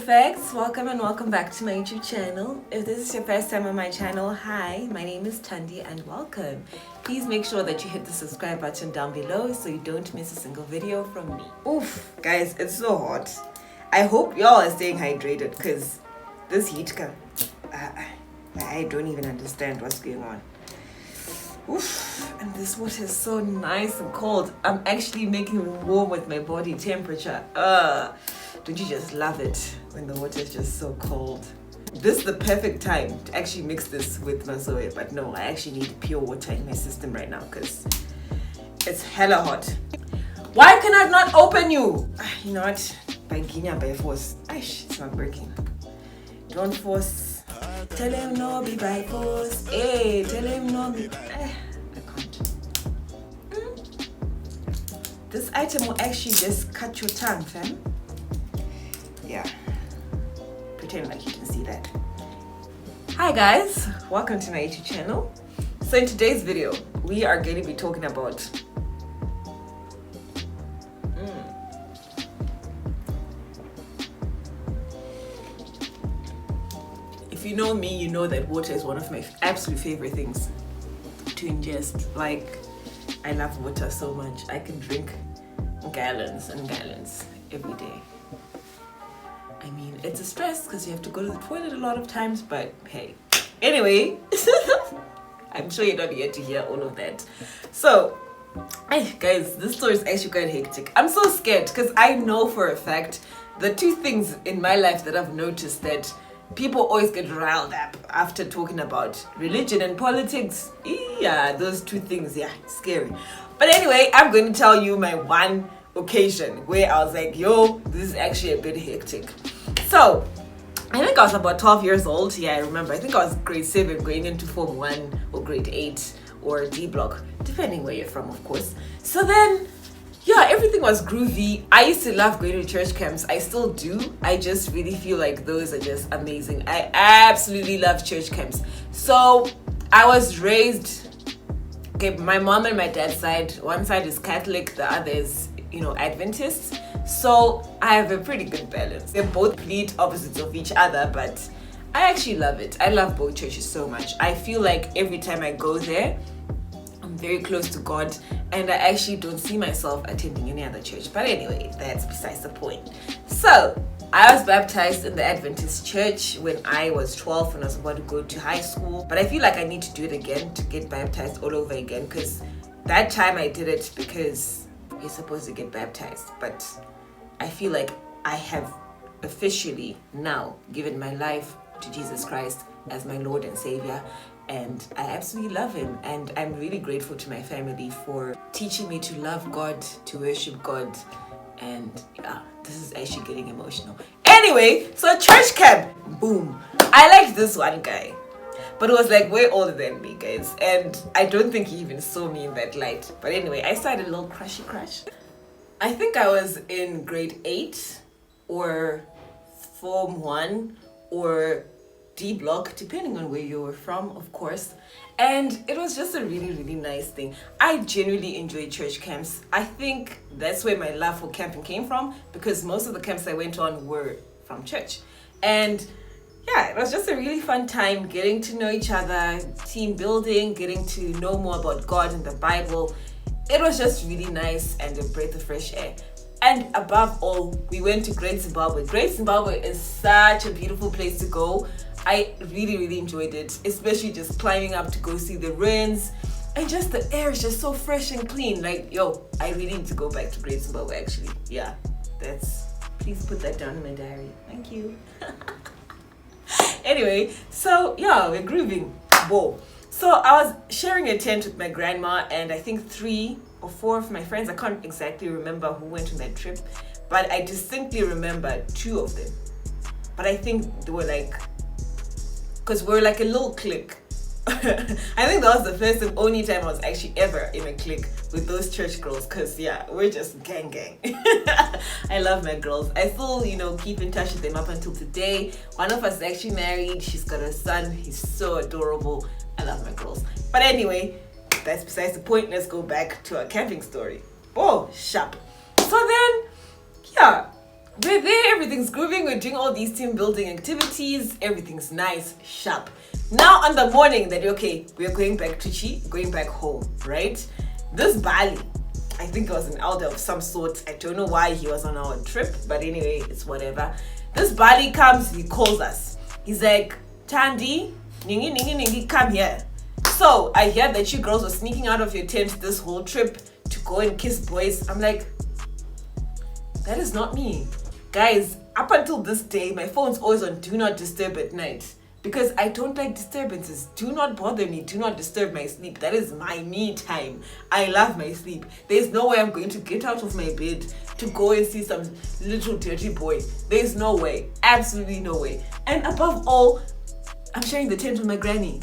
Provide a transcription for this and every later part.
ThandiEffect. Welcome and welcome back to my YouTube channel. If this is your first time on my channel, hi, my name is Thandi and welcome. Please make sure that you hit the subscribe button down below so you don't miss a single video from me. Oof, guys, it's so hot. I hope y'all are staying hydrated because this heat, I don't even understand what's going on. Oof, and this water is so nice and cold. I'm actually making it warm with my body temperature. Don't you just love it when the water is just so cold? This is the perfect time to actually mix this with masoe, but no, I actually need pure water in my system right now because it's hella hot. Why can I not open you? You know what? By force. It's not working. Don't force. Tell him no be by force. Hey, tell him no be. I can't. This item will actually just cut your tongue, fam. Yeah. Pretend like you didn't see that. Hi guys, welcome to my YouTube channel. So in today's video, we are going to be talking about If you know me, you know that water is one of my absolute favorite things to ingest. Like, I love water so much. I can drink gallons and gallons every day. I mean, it's a stress because you have to go to the toilet a lot of times, but hey. Anyway, I'm sure you're not here to hear all of that. So, guys, this story is actually quite hectic. I'm so scared because I know for a fact the two things in my life that I've noticed that people always get riled up after talking about religion and politics. Yeah, those two things, yeah, scary. But anyway, I'm going to tell you my one occasion where I was like, yo, this is actually a bit hectic. So, I think I was about 12 years old. Yeah, I remember. I think I was grade 7 going into Form 1 or grade 8 or D block, depending where you're from, of course. So then, yeah, everything was groovy. I used to love going to church camps. I still do. I just really feel like those are just amazing. I absolutely love church camps. So, I was raised, okay, my mom and my dad's side, one side is Catholic, the other is, Adventists. So I have a pretty good balance. They're both complete opposites of each other, but I actually love it. I love both churches so much. I feel like every time I go there, I'm very close to God, and I actually don't see myself attending any other church. But anyway, that's besides the point. So I was baptized in the Adventist church when I was 12 and I was about to go to high school. But I feel like I need to do it again to get baptized all over again, because that time I did it because you're supposed to get baptized. But I feel like I have officially now given my life to Jesus Christ as my Lord and Savior, and I absolutely love him, and I'm really grateful to my family for teaching me to love God, to worship God, and yeah, this is actually getting emotional. Anyway, so church camp, boom. I liked this one guy, but it was like way older than me, guys, and I don't think he even saw me in that light. But anyway, I started a little crushy crush. I think I was in grade 8 or Form 1 or D block, depending on where you were from, of course. And it was just a really, really nice thing. I genuinely enjoyed church camps. I think that's where my love for camping came from, because most of the camps I went on were from church. And yeah, it was just a really fun time getting to know each other, team building, getting to know more about God and the Bible. It was just really nice and a breath of fresh air. And above all, we went to Great Zimbabwe. Great Zimbabwe is such a beautiful place to go. I really, really enjoyed it, especially just climbing up to go see the ruins. And just the air is just so fresh and clean. Like, yo, I really need to go back to Great Zimbabwe, actually. Yeah, please put that down in my diary. Thank you. Anyway, so yeah, we're grooving. Whoa. So I was sharing a tent with my grandma and I think 3 or 4 of my friends. I can't exactly remember who went on that trip, but I distinctly remember 2 of them. But I think they were like, because we're like a little clique. I think that was the first and only time I was actually ever in a clique with those church girls, because yeah, we're just gang. I love my girls. I still, keep in touch with them up until today. One of us is actually married. She's got a son. He's so adorable. I love my girls. But anyway, that's besides the point. Let's go back to our camping story. Oh, sharp. So then, yeah, we're there, everything's grooving, we're doing all these team building activities, everything's nice, sharp. Now on the morning that, okay, we're going back to going back home, right? This Bali, I think it was an elder of some sort. I don't know why he was on our trip, but anyway, it's whatever. This Bali comes, he calls us. He's like, Thandi, ningi, come here. So I hear that you girls were sneaking out of your tent this whole trip to go and kiss boys. I'm like, that is not me. Guys, up until this day, my phone's always on do not disturb at night. Because I don't like disturbances. Do not bother me. Do not disturb my sleep. That is my me time. I love my sleep. There's no way I'm going to get out of my bed to go and see some little dirty boy. There's no way. Absolutely no way. And above all, I'm sharing the tent with my granny.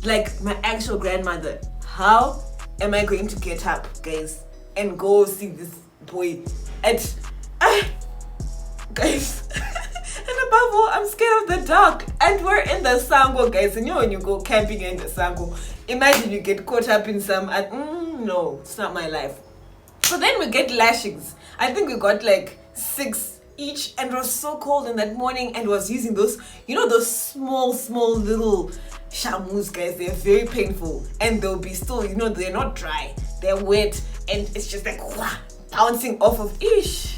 Like my actual grandmother. How am I going to get up, guys, and go see this boy at... guys... And above all, I'm scared of the dark. And we're in the Sango, guys. And you know when you go camping in the Sango, imagine you get caught up in some... no, it's not my life. So then we get lashings. I think we got like 6 each. And it was so cold in that morning. And was using those, you know, those small little shamus, guys. They're very painful. And they'll be still, you know, they're not dry. They're wet. And it's just like, wah, bouncing off of ish.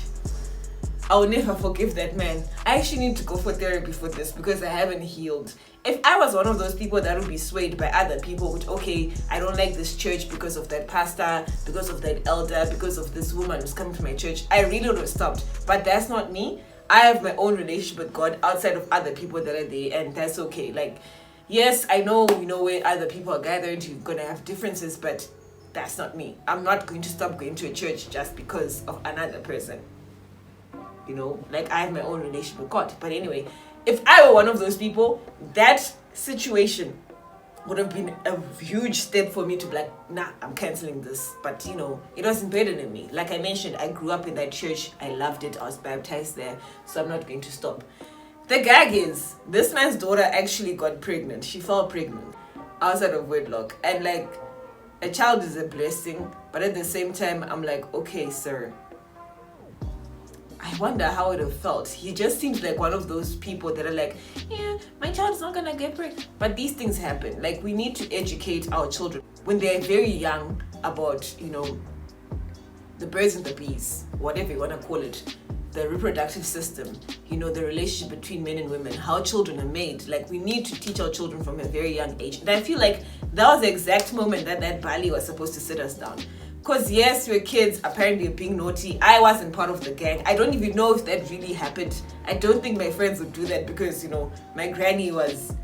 I'll never forgive that man. I actually need to go for therapy for this because I haven't healed. If I was one of those people that would be swayed by other people with, okay, I don't like this church because of that pastor, because of that elder, because of this woman who's coming to my church, I really would have stopped. But that's not me. I have my own relationship with God outside of other people that are there, and that's okay. Like, yes, I know, you know, where other people are gathered, you're going to have differences, but that's not me. I'm not going to stop going to a church just because of another person. You know, like I have my own relationship with God. But anyway, if I were one of those people, that situation would have been a huge step for me to be like, nah, I'm canceling this. But you know, it was embedded in me. Like I mentioned, I grew up in that church. I loved it. I was baptized there. So I'm not going to stop. The gag is, this man's daughter actually got pregnant. She fell pregnant outside of wedlock. And like, a child is a blessing. But at the same time, I'm like, okay, sir, I wonder how it would have felt. He just seems like one of those people that are like, yeah, my child's not gonna get pregnant. But these things happen. Like, we need to educate our children when they're very young about, you know, the birds and the bees, whatever you want to call it, the reproductive system, you know, the relationship between men and women, how children are made. Like, we need to teach our children from a very young age. And I feel like that was the exact moment that Bali was supposed to sit us down. Because yes, we're kids, apparently being naughty. I wasn't part of the gang. I don't even know if that really happened. I don't think my friends would do that because, you know, my granny was,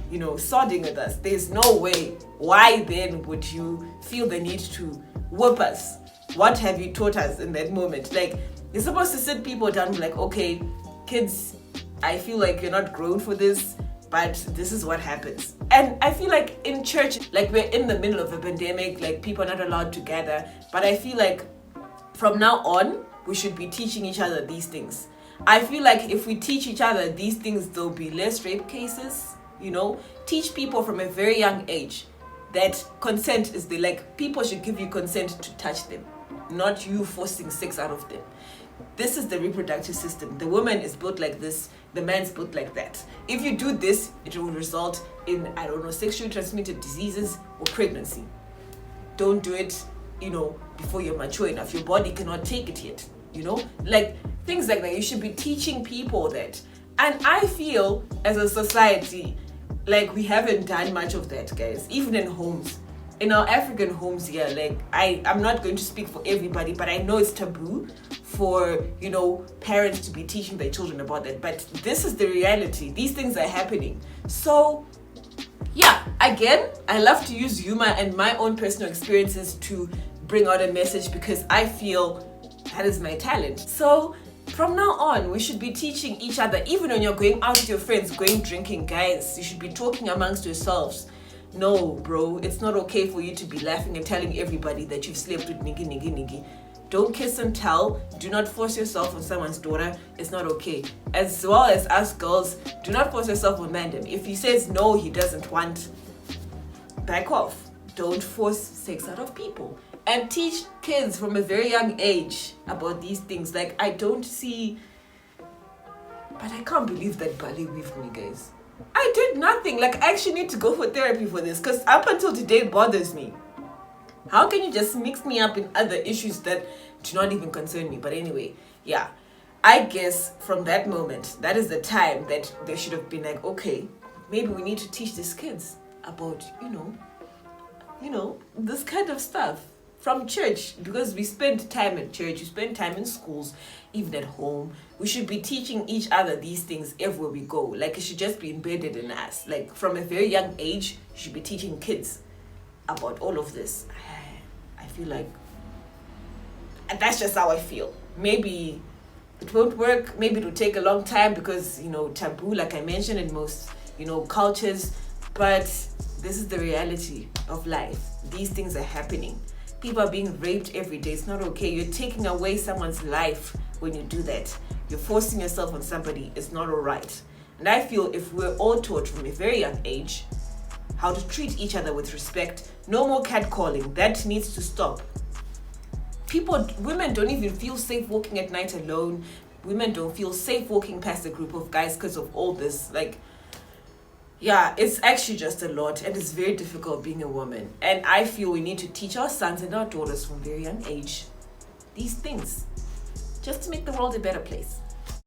you know, sodding with us. There's no way. Why then would you feel the need to whoop us? What have you taught us in that moment? Like, you're supposed to sit people down and be like, okay, kids, I feel like you're not grown for this, but this is what happens. And I feel like in church, like we're in the middle of a pandemic, like people are not allowed to gather. But I feel like from now on, we should be teaching each other these things. I feel like if we teach each other these things, there'll be less rape cases, you know. Teach people from a very young age that consent is like, people should give you consent to touch them, not you forcing sex out of them. This is the reproductive system. The woman is built like this, the man's built like that. If you do this, it will result in, I don't know, sexually transmitted diseases or pregnancy. Don't do it, you know, before you're mature enough. Your body cannot take it yet, you know? Like, things like that. You should be teaching people that. And I feel, as a society, like we haven't done much of that, guys. Even in homes. In our African homes here, like, I'm not going to speak for everybody, but I know it's taboo for, you know, parents to be teaching their children about that. But this is the reality. These things are happening. So, yeah, again, I love to use humor and my own personal experiences to bring out a message because I feel that is my talent. So, from now on, we should be teaching each other, even when you're going out with your friends, going drinking, guys, you should be talking amongst yourselves. No, bro, it's not okay for you to be laughing and telling everybody that you've slept with niggy. Don't kiss and tell. Do not force yourself on someone's daughter. It's not okay. As well as us girls, do not force yourself on Mandem. If he says no, he doesn't want, back off. Don't force sex out of people. And teach kids from a very young age about these things. Like, I don't see But I can't believe that Bali weaved me, guys. I did nothing. Like, I actually need to go for therapy for this, because up until today it bothers me. How can you just mix me up in other issues that do not even concern me? But anyway, yeah. I guess from that moment, that is the time that they should have been like, okay, maybe we need to teach these kids about, this kind of stuff from church, because we spend time at church, we spend time in schools, even at home. We should be teaching each other these things everywhere we go. Like, it should just be embedded in us. Like, from a very young age, you should be teaching kids about all of this. I feel like, and that's just how I feel. Maybe it won't work. Maybe it'll take a long time because, taboo, like I mentioned, in most, cultures. But this is the reality of life. These things are happening. People are being raped every day. It's not okay. You're taking away someone's life when you do that. You're forcing yourself on somebody. It's not all right. And I feel if we're all taught from a very young age how to treat each other with respect, no more catcalling. That needs to stop. Women don't even feel safe walking at night alone. Women don't feel safe walking past a group of guys because of all this. Like, yeah, it's actually just a lot, and it's very difficult being a woman. And I feel we need to teach our sons and our daughters from very young age these things, just to make the world a better place.